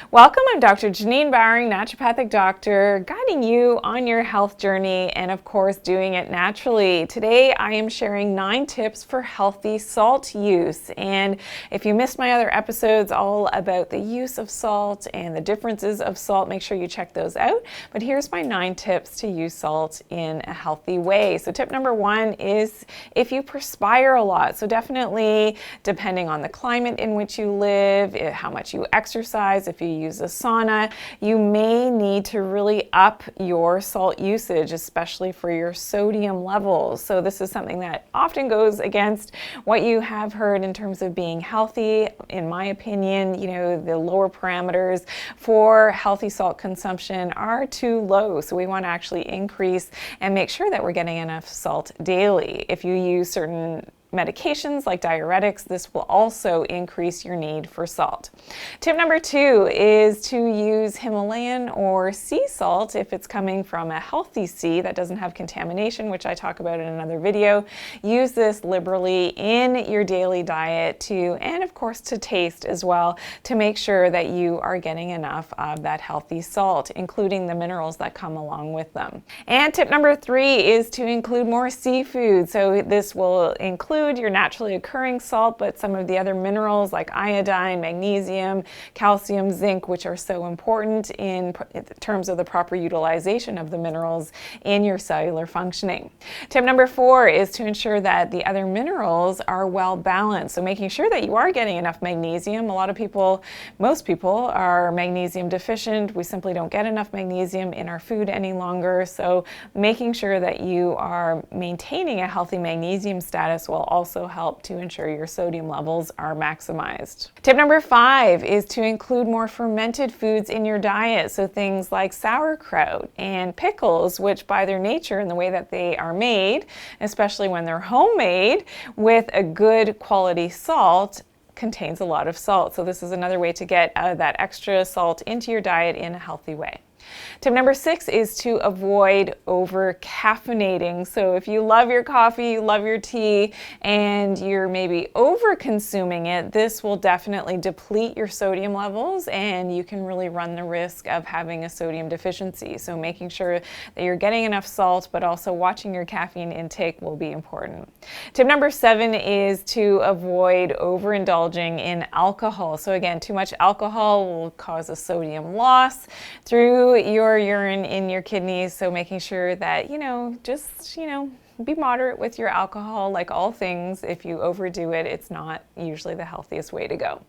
Welcome, I'm Dr. Janine Bowring, naturopathic doctor, guiding you on your health journey and of course doing it naturally. Today I am sharing 9 tips for healthy salt use. And if you missed my other episodes all about the use of salt and the differences of salt, make sure you check those out. But here's my 9 tips to use salt in a healthy way. So tip number 1 is if you perspire a lot. So definitely depending on the climate in which you live, how much you exercise, if you use a sauna, you may need to really up your salt usage, especially for your sodium levels. So this is something that often goes against what you have heard in terms of being healthy. In my opinion, the lower parameters for healthy salt consumption are too low. So we want to actually increase and make sure that we're getting enough salt daily. If you use certain medications like diuretics, this will also increase your need for salt. Tip number 2 is to use Himalayan or sea salt if it's coming from a healthy sea that doesn't have contamination, which I talk about in another video. Use this liberally in your daily diet and of course to taste as well, to make sure that you are getting enough of that healthy salt, including the minerals that come along with them. And tip number 3 is to include more seafood. So this will include your naturally occurring salt, but some of the other minerals like iodine, magnesium, calcium, zinc, which are so important in terms of the proper utilization of the minerals in your cellular functioning. Tip number 4 is to ensure that the other minerals are well balanced. So making sure that you are getting enough magnesium. Most people are magnesium deficient. We simply don't get enough magnesium in our food any longer. So making sure that you are maintaining a healthy magnesium status will also help to ensure your sodium levels are maximized. Tip number 5 is to include more fermented foods in your diet. So things like sauerkraut and pickles, which by their nature and the way that they are made, especially when they're homemade with a good quality salt, contains a lot of salt. So this is another way to get that extra salt into your diet in a healthy way. Tip number 6 is to avoid over-caffeinating. So if you love your coffee, you love your tea, and you're maybe over-consuming it, this will definitely deplete your sodium levels and you can really run the risk of having a sodium deficiency. So making sure that you're getting enough salt, but also watching your caffeine intake will be important. Tip number 7 is to avoid overindulging in alcohol. So again, too much alcohol will cause a sodium loss through your urine in your kidneys, so making sure that be moderate with your alcohol. Like all things, if you overdo it, it's not usually the healthiest way to go.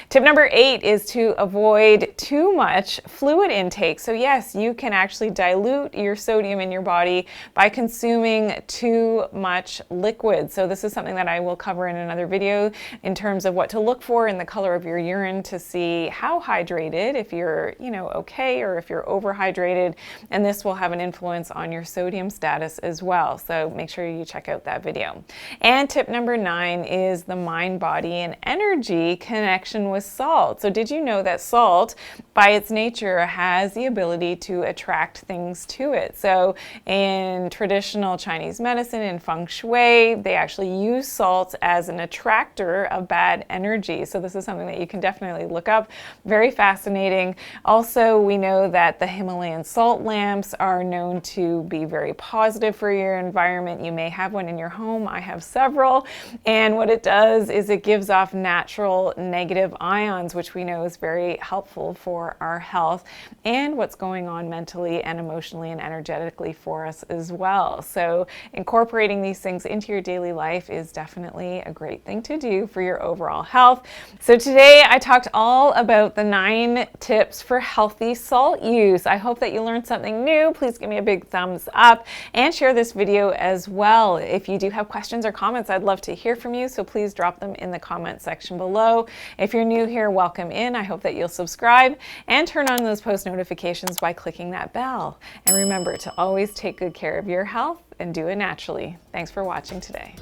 Tip number 8 is to avoid too much fluid intake. So yes, you can actually dilute your sodium in your body by consuming too much liquid. So this is something that I will cover in another video in terms of what to look for in the color of your urine to see how hydrated, if you're okay, or if you're overhydrated, and this will have an influence on your sodium status as well. So make sure you check out that video. And tip number 9 is the mind, body, and energy connection with salt. So did you know that salt, by its nature, has the ability to attract things to it? So in traditional Chinese medicine and feng shui, they actually use salt as an attractor of bad energy. So this is something that you can definitely look up. Very fascinating. Also, we know that the Himalayan salt lamps are known to be very positive for your environment. You may have one in your home. I have several. And what it does is it gives off natural negative ions, which we know is very helpful for our health and what's going on mentally and emotionally and energetically for us as well. So incorporating these things into your daily life is definitely a great thing to do for your overall health. So today I talked all about the 9 tips for healthy salt use. I hope that you learned something new. Please give me a big thumbs up and share this video as well. If you do have questions or comments, I'd love to hear from you, so please drop them in the comment section below. If you're new here, welcome in. I hope that you'll subscribe and turn on those post notifications by clicking that bell. And remember to always take good care of your health and do it naturally. Thanks for watching today.